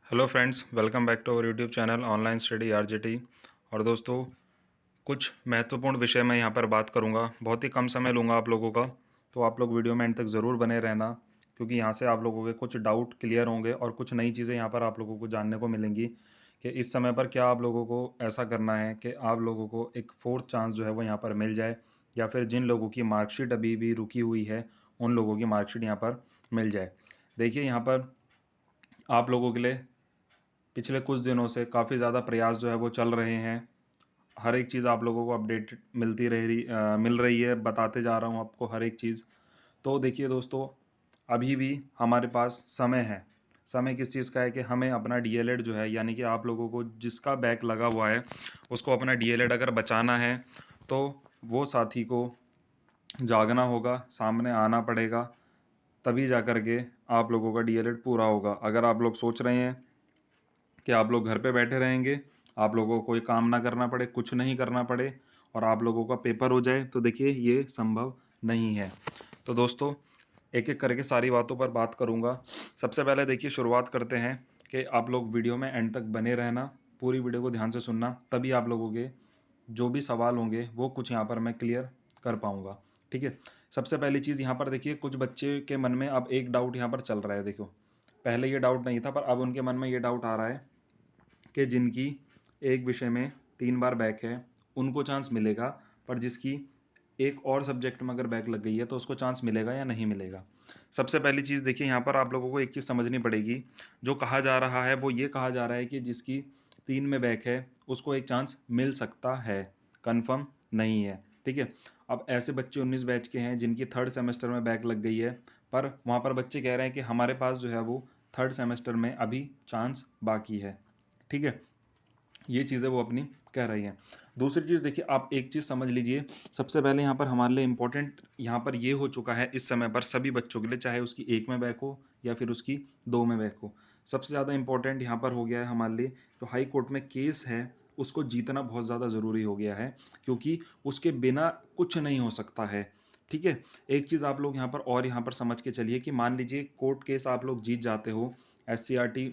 Hello friends, welcome back to our YouTube channel online study RJT. और दोस्तों, कुछ महत्वपूर्ण विषय मैं यहाँ पर बात करूँगा। बहुत ही कम समय लूँगा आप लोगों का, तो आप लोग वीडियो में एंड तक ज़रूर बने रहना, क्योंकि यहाँ से आप लोगों के कुछ डाउट क्लियर होंगे और कुछ नई चीज़ें यहाँ पर आप लोगों को जानने को मिलेंगी कि इस समय पर क्या आप लोगों को ऐसा करना है कि आप लोगों को एक फोर्थ चांस जो है वो यहाँ पर मिल जाए, या फिर जिन लोगों की मार्कशीट अभी भी रुकी हुई है उन लोगों की मार्कशीट यहाँ पर मिल जाए। देखिए, यहाँ पर आप लोगों के लिए पिछले कुछ दिनों से काफ़ी ज़्यादा प्रयास जो है वो चल रहे हैं। हर एक चीज़ आप लोगों को अपडेट मिल रही है, बताते जा रहा हूँ आपको हर एक चीज़। तो देखिए दोस्तों, अभी भी हमारे पास समय है। समय किस चीज़ का है कि हमें अपना डीएलएड जो है, यानी कि आप लोगों को जिसका बैक लगा हुआ है उसको अपना डीएलएड अगर बचाना है, तो वो साथी को जागना होगा, सामने आना पड़ेगा, तभी जा कर के आप लोगों का डीएलएड पूरा होगा। अगर आप लोग सोच रहे हैं कि आप लोग घर पे बैठे रहेंगे, आप लोगों को कोई काम ना करना पड़े, कुछ नहीं करना पड़े और आप लोगों का पेपर हो जाए, तो देखिए ये संभव नहीं है। तो दोस्तों, एक एक करके सारी बातों पर बात करूंगा। सबसे पहले देखिए, शुरुआत करते हैं कि आप लोग वीडियो में एंड तक बने रहना, पूरी वीडियो को ध्यान से सुनना, तभी आप लोगों के जो भी सवाल होंगे वो कुछ यहाँ पर मैं क्लियर कर पाऊँगा। ठीक है। सबसे पहली चीज़ यहाँ पर देखिए, कुछ बच्चे के मन में अब एक डाउट यहाँ पर चल रहा है। देखो, पहले ये डाउट नहीं था, पर अब उनके मन में ये डाउट आ रहा है कि जिनकी एक विषय में 3 बार बैक है उनको चांस मिलेगा, पर जिसकी एक और सब्जेक्ट में अगर बैक लग गई है तो उसको चांस मिलेगा या नहीं मिलेगा। सबसे पहली चीज़ देखिए, यहाँ पर आप लोगों को एक चीज़ समझनी पड़ेगी। जो कहा जा रहा है वो ये कहा जा रहा है कि जिसकी 3 में बैक है उसको एक चांस मिल सकता है, कन्फर्म नहीं है। ठीक है। अब ऐसे बच्चे 19 बैच के हैं जिनकी थर्ड सेमेस्टर में बैक लग गई है, पर वहाँ पर बच्चे कह रहे हैं कि हमारे पास जो है वो थर्ड सेमेस्टर में अभी चांस बाकी है। ठीक है। ये चीज़ें वो अपनी कह रही हैं। दूसरी चीज़ देखिए, आप एक चीज़ समझ लीजिए। सबसे पहले यहाँ पर हमारे लिए इम्पोर्टेंट यहाँ पर ये हो चुका है इस समय पर सभी बच्चों के लिए, चाहे उसकी 1 में बैक हो या फिर उसकी 2 में बैक हो। सबसे ज़्यादा इम्पोर्टेंट यहाँ पर हो गया है हमारे लिए, जो हाई कोर्ट में केस है उसको जीतना बहुत ज़्यादा ज़रूरी हो गया है, क्योंकि उसके बिना कुछ नहीं हो सकता है। ठीक है। एक चीज़ आप लोग यहाँ पर और यहाँ पर समझ के चलिए कि मान लीजिए कोर्ट केस आप लोग जीत जाते हो, एससीईआरटी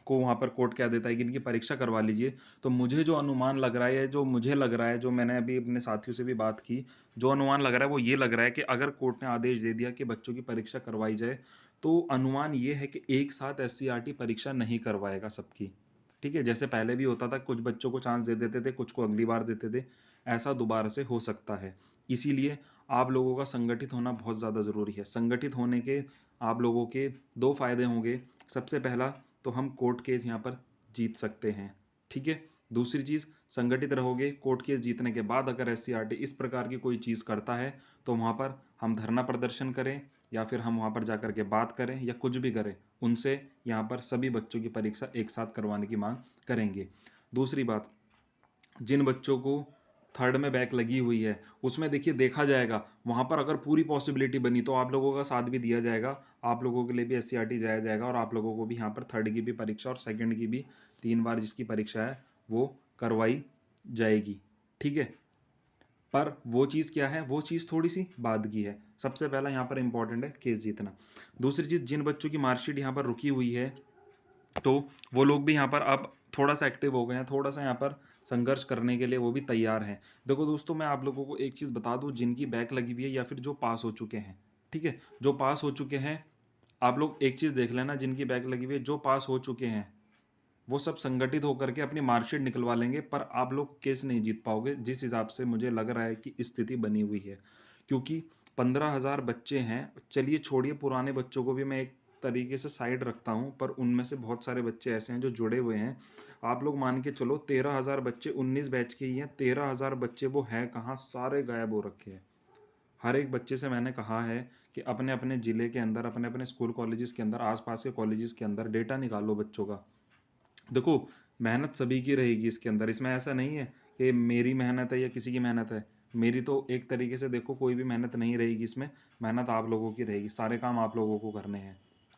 को वहाँ पर कोर्ट कह देता है कि इनकी परीक्षा करवा लीजिए, तो मुझे जो अनुमान लग रहा है, जो मुझे लग रहा है, जो मैंने अभी अपने साथियों से भी बात की, जो अनुमान लग रहा है वो ये लग रहा है कि अगर कोर्ट ने आदेश दे दिया कि बच्चों की परीक्षा करवाई जाए, तो अनुमान ये है कि एक साथ एससीईआरटी परीक्षा नहीं करवाएगा सबकी। ठीक है। जैसे पहले भी होता था, कुछ बच्चों को चांस दे देते थे, कुछ को अगली बार देते थे, ऐसा दोबारा से हो सकता है। इसीलिए आप लोगों का संगठित होना बहुत ज़्यादा ज़रूरी है। संगठित होने के आप लोगों के 2 फायदे होंगे। सबसे पहला, तो हम कोर्ट केस यहाँ पर जीत सकते हैं। ठीक है। दूसरी चीज़, संगठित रहोगे, कोर्ट केस जीतने के बाद अगर एससीईआरटी इस प्रकार की कोई चीज़ करता है, तो वहाँ पर हम धरना प्रदर्शन करें या फिर हम वहाँ पर जाकर के बात करें या कुछ भी करें, उनसे यहाँ पर सभी बच्चों की परीक्षा एक साथ करवाने की मांग करेंगे। दूसरी बात, जिन बच्चों को थर्ड में बैक लगी हुई है उसमें देखिए देखा जाएगा, वहाँ पर अगर पूरी पॉसिबिलिटी बनी तो आप लोगों का साथ भी दिया जाएगा, आप लोगों के लिए भी एससीईआरटी जाया जाएगा और आप लोगों को भी यहाँ पर थर्ड की भी परीक्षा और सेकंड की भी 3 बार जिसकी परीक्षा है वो करवाई जाएगी। ठीक है। पर वो चीज़ क्या है, वो चीज़ थोड़ी सी बाद की है। सबसे पहला यहाँ पर इंपॉर्टेंट है केस जीतना। दूसरी चीज़, जिन बच्चों की मार्कशीट यहाँ पर रुकी हुई है, तो वो लोग भी यहाँ पर अब थोड़ा सा एक्टिव हो गए हैं, थोड़ा सा यहाँ पर संघर्ष करने के लिए वो भी तैयार हैं। देखो दोस्तों, मैं आप लोगों को एक चीज़ बता दूं, जिनकी बैक लगी हुई है या फिर जो पास हो चुके हैं, ठीक है, जो पास हो चुके हैं, आप लोग एक चीज़ देख लेना, जिनकी बैक लगी हुई है, जो पास हो चुके हैं वो सब संगठित होकर के अपनी मार्कशीट निकलवा लेंगे, पर आप लोग केस नहीं जीत पाओगे, जिस हिसाब से मुझे लग रहा है कि स्थिति बनी हुई है। क्योंकि 15,000 बच्चे हैं। चलिए छोड़िए, पुराने बच्चों को भी मैं एक तरीके से साइड रखता हूँ, पर उनमें से बहुत सारे बच्चे ऐसे हैं जो जुड़े हुए हैं। आप लोग मान के चलो, 13,000 बच्चे 19 बैच के ही हैं। 13,000 बच्चे वो हैं कहाँ, सारे गायब हो रखे हैं। हर एक बच्चे से मैंने कहा है कि अपने अपने ज़िले के अंदर, अपने अपने स्कूल कॉलेजेस के अंदर, आसपास के कॉलेजेस के अंदर डेटा निकालो बच्चों का। देखो, मेहनत सभी की रहेगी इसके अंदर, इसमें ऐसा नहीं है कि मेरी मेहनत है या किसी की मेहनत है। मेरी तो एक तरीके से देखो कोई भी मेहनत नहीं रहेगी इसमें, मेहनत आप लोगों की रहेगी, सारे काम आप लोगों को करने हैं।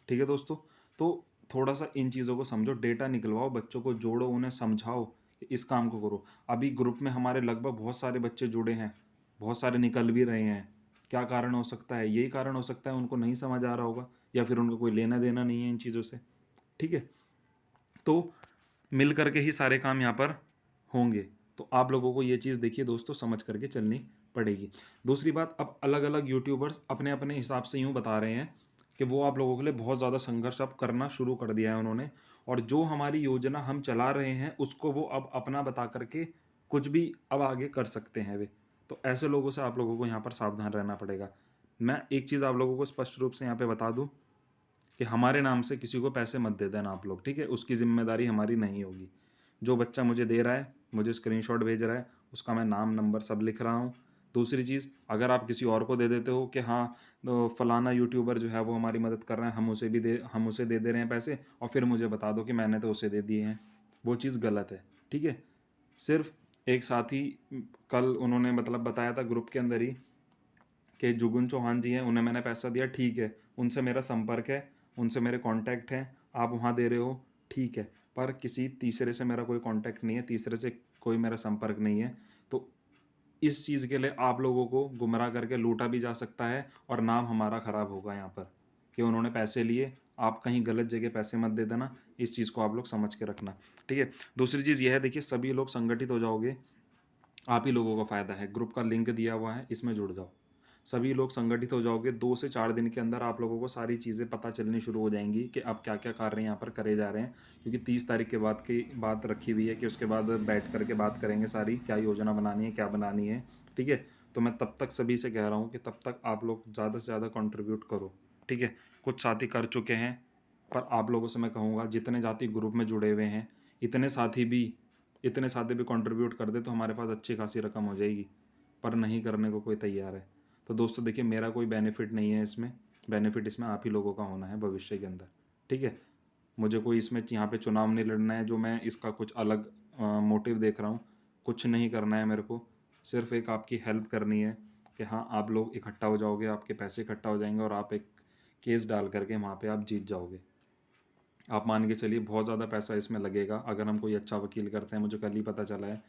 ठीक है दोस्तों। तो थोड़ा सा इन चीज़ों को समझो, डेटा निकलवाओ, बच्चों को जोड़ो, उन्हें समझाओ कि इस काम को करो। अभी ग्रुप में हमारे लगभग बहुत सारे बच्चे जुड़े हैं, बहुत सारे निकल भी रहे हैं। क्या कारण हो सकता है? यही कारण हो सकता है, उनको नहीं समझ आ रहा होगा या फिर उनको कोई लेना देना नहीं है इन चीज़ों से। ठीक है। तो मिल करके ही सारे काम यहाँ पर होंगे। तो आप लोगों को ये चीज़ देखिए दोस्तों समझ करके चलनी पड़ेगी। दूसरी बात, अब अलग अलग यूट्यूबर्स अपने अपने हिसाब से यूँ बता रहे हैं कि वो आप लोगों के लिए बहुत ज़्यादा संघर्ष अब करना शुरू कर दिया है उन्होंने, और जो हमारी योजना हम चला रहे हैं उसको वो अब अपना बता करके कुछ भी अब आगे कर सकते हैं वे। तो ऐसे लोगों से आप लोगों को यहाँ पर सावधान रहना पड़ेगा। मैं एक चीज़ आप लोगों को स्पष्ट रूप से यहाँ पे बता दूँ कि हमारे नाम से किसी को पैसे मत दे देना आप लोग, ठीक है? उसकी ज़िम्मेदारी हमारी नहीं होगी। जो बच्चा मुझे दे रहा है, मुझे स्क्रीनशॉट भेज रहा है, उसका मैं नाम, नंबर सब लिख रहा हूँ। दूसरी चीज़, अगर आप किसी और को दे देते हो कि हाँ, तो फलाना यूट्यूबर जो है वो हमारी मदद कर रहा है, हम उसे दे दे रहे हैं पैसे, और फिर मुझे बता दो कि मैंने तो उसे दे दिए हैं। वो चीज़ गलत है, ठीक है? सिर्फ़ एक साथी कल उन्होंने मतलब बताया था ग्रुप के अंदर ही कि जुगुन चौहान जी हैं, उन्हें मैंने पैसा दिया, ठीक है, उनसे मेरा संपर्क है, उनसे मेरे कॉन्टैक्ट हैं, आप वहाँ दे रहे हो, ठीक है, पर किसी तीसरे से मेरा कोई कॉन्टैक्ट नहीं है, तीसरे से कोई मेरा संपर्क नहीं है। तो इस चीज़ के लिए आप लोगों को गुमराह करके लूटा भी जा सकता है और नाम हमारा ख़राब होगा यहाँ पर कि उन्होंने पैसे लिए। आप कहीं गलत जगह पैसे मत दे देना, इस चीज़ को आप लोग समझ के रखना, ठीक है? दूसरी चीज़ यह है, देखिए सभी लोग संगठित हो जाओगे, आप ही लोगों का फ़ायदा है। ग्रुप का लिंक दिया हुआ है, इसमें जुड़ जाओ। सभी लोग संगठित हो जाओगे, 2 से 4 दिन के अंदर आप लोगों को सारी चीज़ें पता चलनी शुरू हो जाएँगी कि अब क्या-क्या कार्य यहाँ पर करे जा रहे हैं। क्योंकि 30 तारीख के बाद की बात रखी हुई है कि उसके बाद बैठ कर के बात करेंगे सारी, क्या योजना बनानी है, क्या बनानी है, ठीक है? तो मैं तब तक सभी से कह रहा हूँ कि तब तक आप लोग ज़्यादा से ज़्यादा कंट्रीब्यूट करो, ठीक है? कुछ साथी कर चुके हैं, पर आप लोगों से मैं कहूँगा जितने साथी ग्रुप में जुड़े हुए हैं, इतने साथी भी इतने साथी भी कंट्रीब्यूट कर दे तो हमारे पास अच्छी खासी रकम हो जाएगी, पर नहीं करने को कोई तैयार है। तो दोस्तों देखिए, मेरा कोई बेनिफिट नहीं है इसमें, बेनिफिट इसमें आप ही लोगों का होना है भविष्य के अंदर, ठीक है? मुझे कोई इसमें यहाँ पे चुनाव नहीं लड़ना है जो मैं इसका कुछ अलग मोटिव देख रहा हूँ, कुछ नहीं करना है मेरे को, सिर्फ एक आपकी हेल्प करनी है कि हाँ, आप लोग इकट्ठा हो जाओगे, आपके पैसे इकट्ठा हो जाएंगे और आप एक केस डाल करके वहाँ पे आप जीत जाओगे। आप मान के चलिए बहुत ज़्यादा पैसा इसमें लगेगा अगर हम कोई अच्छा वकील करते हैं। मुझे कल ही पता चला है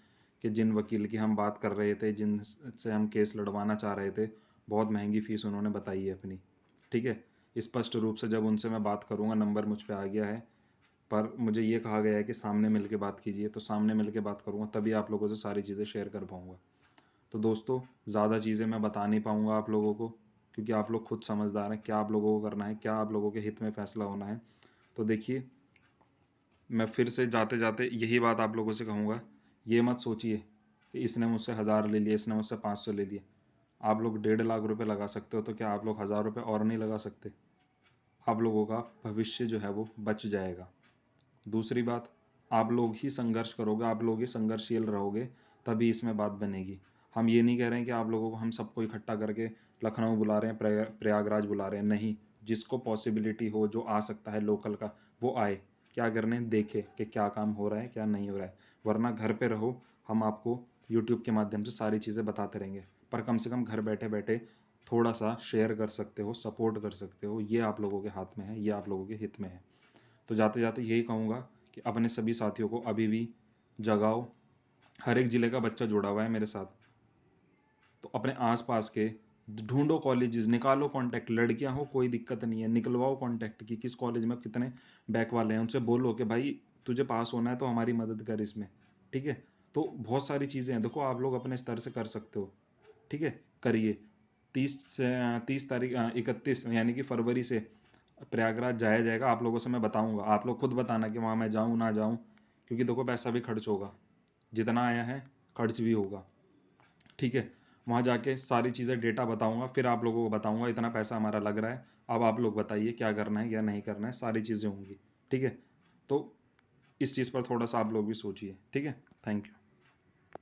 कि जिन वकील की हम बात कर रहे थे, जिनसे हम केस लड़वाना चाह रहे थे, बहुत महंगी फ़ीस उन्होंने बताई है अपनी, ठीक है? स्पष्ट रूप से जब उनसे मैं बात करूँगा, नंबर मुझ पे आ गया है, पर मुझे ये कहा गया है कि सामने मिल के बात कीजिए, तो सामने मिल के बात करूँगा तभी आप लोगों से सारी चीज़ें शेयर कर पाऊँगा। तो दोस्तों, ज़्यादा चीज़ें मैं बता नहीं पाऊँगा आप लोगों को, क्योंकि आप लोग खुद समझदार हैं, क्या आप लोगों को करना है, क्या आप लोगों के हित में फ़ैसला होना है। तो देखिए, मैं फिर से जाते-जाते यही बात आप लोगों से कहूँगा, ये मत सोचिए कि इसने मुझसे 1000 ले लिए, इसने मुझसे 500 ले लिए। आप लोग 1.5 लाख रुपए लगा सकते हो, तो क्या आप लोग 1000 रुपए और नहीं लगा सकते? आप लोगों का भविष्य जो है वो बच जाएगा। दूसरी बात, आप लोग ही संघर्ष करोगे, आप लोग ही संघर्षशील रहोगे, तभी इसमें बात बनेगी। हम ये नहीं कह रहे हैं कि आप लोगों को हम सबको इकट्ठा करके लखनऊ बुला रहे हैं, प्रयागराज बुला रहे हैं, नहीं। जिसको पॉसिबिलिटी हो, जो आ सकता है लोकल का, वो आए। क्या करने, देखे कि क्या काम हो रहा है, क्या नहीं हो रहा है। वरना घर पे रहो, हम आपको यूट्यूब के माध्यम से सारी चीज़ें बताते रहेंगे। पर कम से कम घर बैठे-बैठे थोड़ा-सा शेयर कर सकते हो, सपोर्ट कर सकते हो, ये आप लोगों के हाथ में है, ये आप लोगों के हित में है। तो जाते-जाते यही कहूँगा कि अपने सभी साथियों को अभी भी जगाओ। हर एक ज़िले का बच्चा जुड़ा हुआ है मेरे साथ। तो अपने आस-पास के ढूँढो कॉलेजेस, निकालो कॉन्टैक्ट, लड़कियाँ हो कोई दिक्कत नहीं है, निकलवाओ कॉन्टैक्ट कि किस कॉलेज में कितने बैक वाले हैं। उनसे बोलो कि भाई तुझे पास होना है तो हमारी मदद कर इसमें, ठीक है? तो बहुत सारी चीज़ें हैं, देखो आप लोग अपने स्तर से कर सकते हो, ठीक है? करिए। 30 तारीख 31 यानी कि फरवरी से प्रयागराज जाया जाएगा। आप लोगों से मैं बताऊँगा, आप लोग खुद बताना कि वहाँ मैं जाऊँ, ना जाऊँ, क्योंकि देखो पैसा भी खर्च होगा, जितना आया है खर्च भी होगा, ठीक है? वहाँ जाके सारी चीज़ें डेटा बताऊँगा, फिर आप लोगों को बताऊँगा इतना पैसा हमारा लग रहा है, अब आप लोग बताइए क्या करना है, क्या नहीं करना है, सारी चीज़ें होंगी, ठीक है? तो इस चीज़ पर थोड़ा-सा आप लोग भी सोचिए, ठीक है? Thank you.